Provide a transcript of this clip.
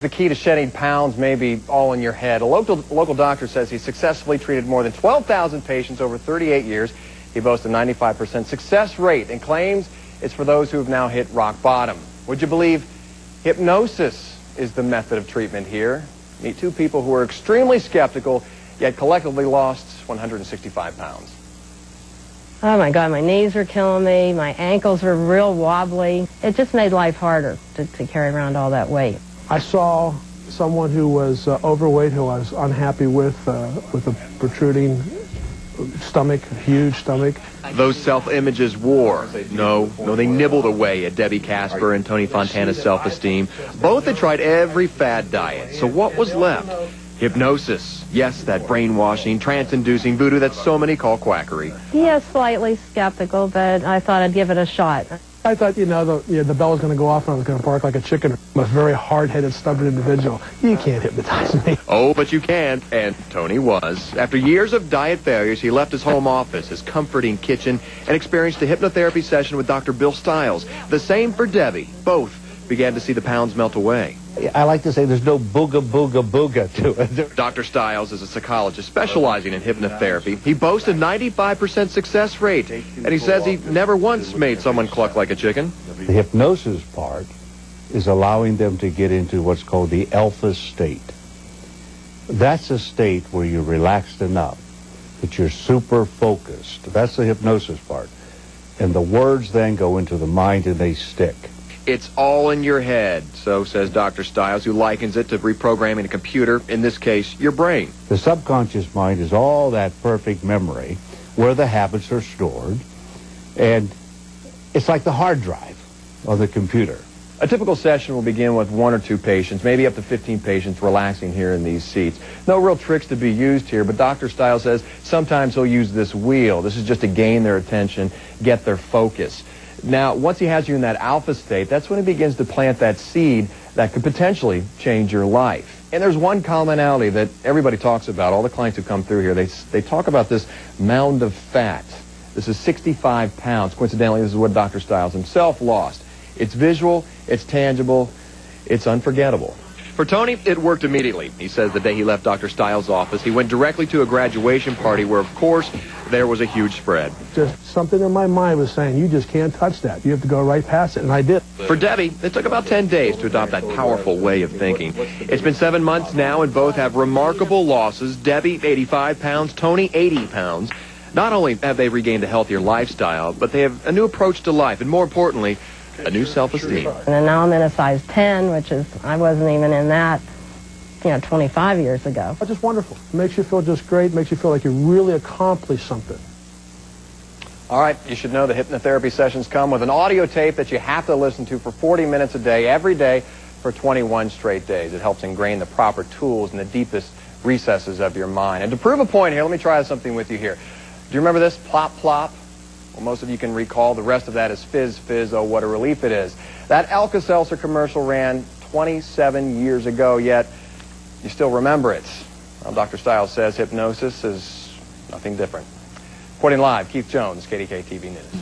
The key to shedding pounds may be all in your head. A local doctor says he successfully treated more than 12,000 patients over 38 years. He boasts a 95% success rate and claims it's for those who have now hit rock bottom. Would you believe hypnosis is the method of treatment here? Meet two people who are extremely skeptical, yet collectively lost 165 pounds. Oh my God, my knees were killing me, my ankles were real wobbly. It just made life harder to carry around all that weight. I saw someone who was overweight, who I was unhappy with a protruding stomach, huge stomach. Those self-images wore. No, they nibbled away at Debbie Casper and Tony Fontana's self-esteem. Both had tried every fad diet. So what was left? Hypnosis. Yes, that brainwashing, trance-inducing voodoo that so many call quackery. Yeah, slightly skeptical, but I thought I'd give it a shot. I thought, the bell was going to go off and I was going to bark like a chicken. I'm a very hard-headed, stubborn individual. You can't hypnotize me. Oh, but you can. And Tony was. After years of diet failures, he left his home office, his comforting kitchen, and experienced a hypnotherapy session with Dr. Bill Stiles. The same for Debbie. Both began to see the pounds melt away. I like to say there's no booga to it. Dr. Stiles is a psychologist specializing in hypnotherapy. He boasts a 95% success rate, and he says he never once made someone cluck like a chicken. The hypnosis part is allowing them to get into what's called the alpha state. That's a state where you're relaxed enough that you're super focused. That's the hypnosis part. And the words then go into the mind and they stick. It's all in your head, so says Dr. Stiles, who likens it to reprogramming a computer, in this case, your brain. The subconscious mind is all that perfect memory where the habits are stored, and it's like the hard drive on the computer. A typical session will begin with 1 or 2 patients, maybe up to 15 patients relaxing here in these seats. No real tricks to be used here, but Dr. Stiles says sometimes he'll use this wheel. This is just to gain their attention, get their focus. Now, once he has you in that alpha state, that's when he begins to plant that seed that could potentially change your life. And there's one commonality that everybody talks about, all the clients who come through here, they talk about this mound of fat. This is 65 pounds. Coincidentally, this is what Dr. Stiles himself lost. It's visual, it's tangible, it's unforgettable. For Tony, it worked immediately. He says the day he left Dr. Stiles' office, he went directly to a graduation party where, of course, there was a huge spread. Just something in my mind was saying, you just can't touch that. You have to go right past it, and I did. For Debbie, it took about 10 days to adopt that powerful way of thinking. It's been 7 months now, and both have remarkable losses. Debbie, 85 pounds, Tony, 80 pounds. Not only have they regained a healthier lifestyle, but they have a new approach to life, and more importantly, a new self-esteem. And now I'm in a size 10, which is, I wasn't even in that, 25 years ago. It's just wonderful. It makes you feel just great, makes you feel like you really accomplished something. All right, you should know the hypnotherapy sessions come with an audio tape that you have to listen to for 40 minutes a day, every day, for 21 straight days. It helps ingrain the proper tools in the deepest recesses of your mind. And to prove a point here, let me try something with you here. Do you remember this? Plop, plop. Well, most of you can recall. The rest of that is fizz, fizz. Oh, what a relief it is. That Alka-Seltzer commercial ran 27 years ago, yet you still remember it. Well, Dr. Stiles says hypnosis is nothing different. Reporting live, Keith Jones, KDK TV News.